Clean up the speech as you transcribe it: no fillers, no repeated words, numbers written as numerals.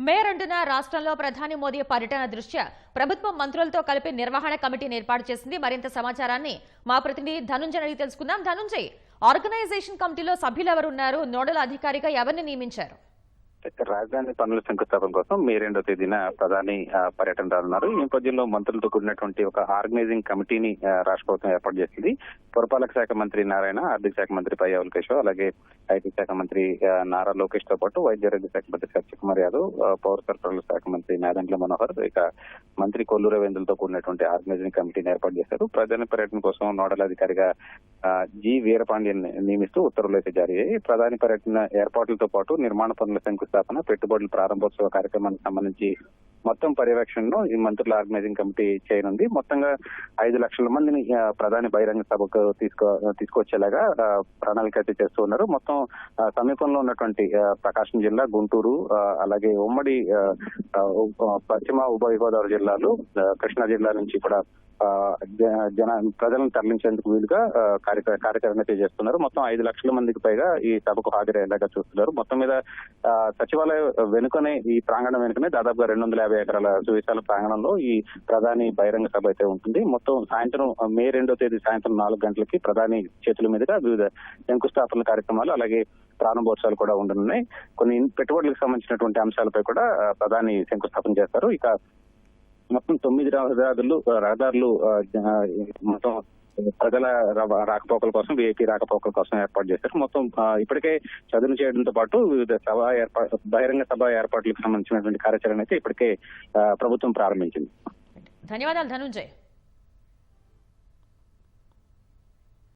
మే 2న రాష్ట్రంలో ప్రధాని మోదీ పర్యటన దృష్ట్యా ప్రభుత్వం మంత్రులతో కలిపి నిర్వహణ కమిటీని ఏర్పాటు చేసింది. మరింత సమాచారాన్ని మా ప్రతినిధి ధనుంజయ్ అడిగి తెలుసుకుందాం. ధనుంజయ్, ఆర్గనైజేషన్ కమిటీలో సభ్యులు ఎవరు ఉన్నారు? నోడల్ అధికారిగా ఎవరిని నియమించారు? రాజధాని పనుల శంకుస్థాపన కోసం మే 2వ తేదీన ప్రధాని పర్యటన రానున్నారు. ఈ నేపథ్యంలో మంత్రులతో కూడినటువంటి ఒక ఆర్గనైజింగ్ కమిటీని రాష్ట్ర ప్రభుత్వం ఏర్పాటు చేసింది. పురపాలక శాఖ మంత్రి నారాయణ, ఆర్థిక శాఖ మంత్రి పయ్యావుల కేశవ్, అలాగే ఐటీ శాఖ మంత్రి నారా లోకేష్ తో పాటు వైద్యారోగ్య శాఖ మంత్రి సత్యకుమార్ యాదవ్, పౌర సరఫరాల శాఖ మంత్రి నాదెండ్ల మనోహర్, ఇక మంత్రి కొల్లు రవీంద్రలతో కూడినటువంటి ఆర్గనైజింగ్ కమిటీని ఏర్పాటు చేశారు. ప్రధాని పర్యటన కోసం నోడల్ అధికారిగా జి వీరపాండ్యన్ నియమిస్తూ ఉత్తర్వులు అయితే జారీ అయ్యాయి. ప్రధాని పర్యటన ఏర్పాట్లతో పాటు నిర్మాణ పనుల శంకుస్థాపన, పెట్టుబడుల ప్రారంభోత్సవ కార్యక్రమానికి సంబంధించి మొత్తం పర్యవేక్షణను ఈ మంత్రుల ఆర్గనైజింగ్ కమిటీ చేయనుంది. మొత్తంగా 5 లక్షల మందిని ప్రధాని బహిరంగ సభకు తీసుకొచ్చేలాగా ప్రణాళిక అయితే చేస్తూ ఉన్నారు. మొత్తం సమీపంలో ఉన్నటువంటి ప్రకాశం జిల్లా, గుంటూరు, అలాగే ఉమ్మడి పశ్చిమ ఉభయ గోదావరి జిల్లాలు, కృష్ణా జిల్లా నుంచి కూడా ప్రజలను తరలించేందుకు వీలుగా కార్యక్రమం చేస్తున్నారు. మొత్తం 5 లక్షల మందికి పైగా ఈ సభకు హాజరయ్యేలాగా చూస్తున్నారు. మొత్తం మీద సచివాలయం వెనుకనే, ఈ ప్రాంగణం వెనుకనే దాదాపుగా 250 ఎకరాల సువిశాల ప్రాంగణంలో ఈ ప్రధాని బహిరంగ సభ అయితే ఉంటుంది. మొత్తం సాయంత్రం మే 2వ తేదీ సాయంత్రం 4 గంటలకి ప్రధాని చేతుల మీదుగా వివిధ శంకుస్థాపన కార్యక్రమాలు, అలాగే ప్రారంభోత్సవాలు కూడా ఉండనున్నాయి. కొన్ని పెట్టుబడులకు సంబంధించినటువంటి అంశాలపై కూడా ప్రధాని శంకుస్థాపన చేస్తారు. ఇక మొత్తం 9 రహదారులు మొత్తం ప్రజల రాకపోకల కోసం, విఐపీ రాకపోకల కోసం ఏర్పాటు చేశారు. మొత్తం ఇప్పటికే చదును చేయడంతో పాటు వివిధ బహిరంగ సభ ఏర్పాట్లకు సంబంధించినటువంటి కార్యాచరణ అయితే ఇప్పటికే ప్రభుత్వం ప్రారంభించింది. ధన్యవాదాలు ధనుంజయ్.